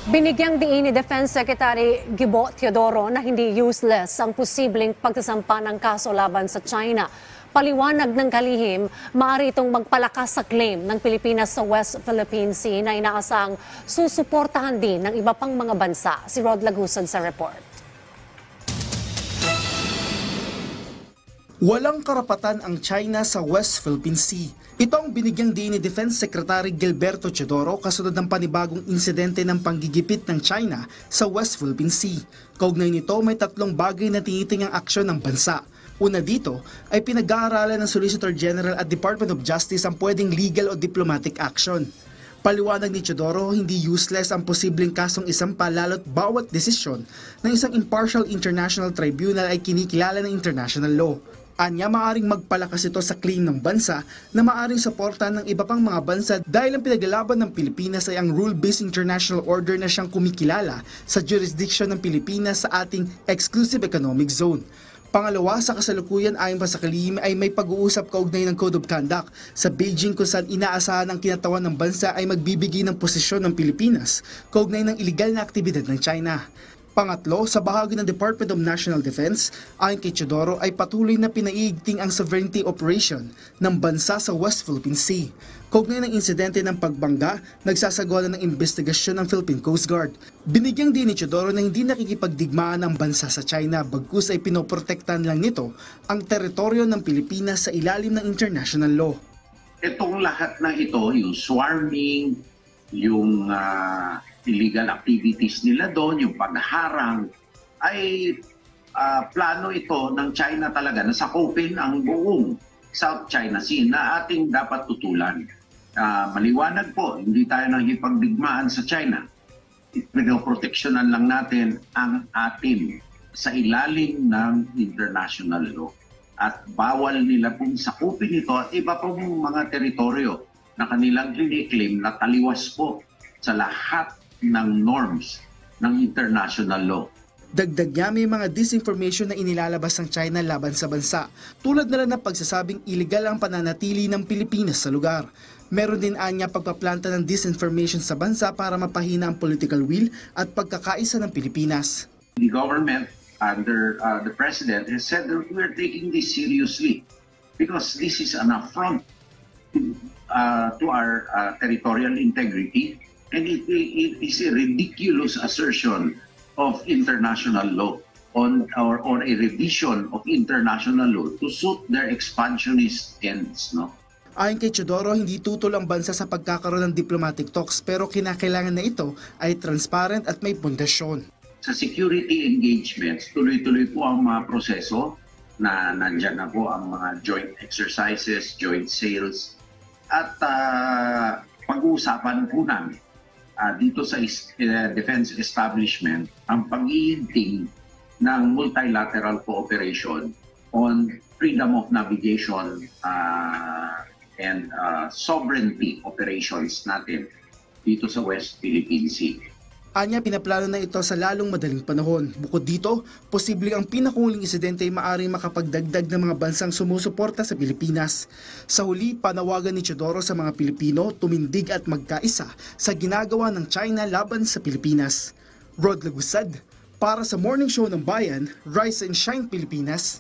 Binigyang diin ni Defense Secretary Gibo Teodoro na hindi useless ang posibleng pagsasampa ng kaso laban sa China. Paliwanag ng kalihim, maaari itong magpalakas sa claim ng Pilipinas sa West Philippine Sea na inaasang susuportahan din ng iba pang mga bansa. Si Rod Lagusan sa report. Walang karapatan ang China sa West Philippine Sea. Ito ang binigyang diin ni Defense Secretary Gilberto Teodoro kasunod ng panibagong insidente ng panggigipit ng China sa West Philippine Sea. Kaugnay nito, may tatlong bagay na tinitingang aksyon ng bansa. Una dito ay pinag-aaralan ng Solicitor General at Department of Justice ang pwedeng legal o diplomatic action. Paliwanag ni Teodoro, hindi useless ang posibleng kasong isampa lalo't bawat desisyon ng isang impartial international tribunal ay kinikilala ng international law. Anya, maaring magpalakas ito sa claim ng bansa na maaring suportahan ng iba pang mga bansa dahil ang pinaglalaban ng Pilipinas ay ang rule-based international order na siyang kumikilala sa jurisdiction ng Pilipinas sa ating exclusive economic zone. Pangalawa, sa kasalukuyan ayon pa sa kalihim ay may pag-uusap kaugnay ng Code of Conduct sa Beijing kung saan inaasahan ang kinatawan ng bansa ay magbibigay ng posisyon ng Pilipinas kaugnay ng iligal na aktibidad ng China. Pangatlo, sa bahagi ng Department of National Defense, ayon kay Teodoro ay patuloy na pinaiigting ang sovereignty operation ng bansa sa West Philippine Sea. Kaugnay ng insidente ng pagbangga, nagsasagawa ng investigasyon ng Philippine Coast Guard. Binigyang din ni Teodoro na hindi nakikipagdigmaan ang bansa sa China, bagkus ay pinoprotektahan lang nito ang teritoryo ng Pilipinas sa ilalim ng international law. Itong lahat na ito, yung swarming, yung illegal activities nila doon, yung pagharang, ay plano ito ng China talaga na sakupin ang buong South China Sea na ating dapat tutulan. Maliwanag po, hindi tayo nakikipagdigmaan sa China. Pinoproteksyonan lang natin ang atin sa ilalim ng international law. At bawal nila pong sakupin ito at iba pong mga teritoryo na kanilang claim na taliwas po sa lahat ng norms ng international law. Dagdag niya, may mga disinformation na inilalabas ng China laban sa bansa, tulad na lang ng pagsasabing illegal ang pananatili ng Pilipinas sa lugar. Meron din anya pagpaplanta ng disinformation sa bansa para mapahina ang political will at pagkakaisa ng Pilipinas. The government under the President has said that we are taking this seriously because this is an affront to our territorial integrity, and it is a ridiculous assertion of international law or a revision of international law to suit their expansionist ends, no? Ayon kay Teodoro, hindi tutol ang bansa sa pagkakaroon ng diplomatic talks pero kinakailangan na ito ay transparent at may pundasyon. Sa security engagements, tuloy-tuloy po ang mga proseso na nandyan na po ang mga joint exercises, joint sales, at pag-uusapan po namin dito sa defense establishment ang pag-iinting ng multilateral cooperation on freedom of navigation and sovereignty operations natin dito sa West Philippine Sea. Anya, pinaplano na ito sa lalong madaling panahon. Bukod dito, posibleng ang pinakahuling insidente ay maaaring makapagdagdag ng mga bansang sumusuporta sa Pilipinas. Sa huli, panawagan ni Teodoro sa mga Pilipino tumindig at magkaisa sa ginagawa ng China laban sa Pilipinas. Rod Lagusad, para sa Morning Show ng Bayan, Rise and Shine Pilipinas.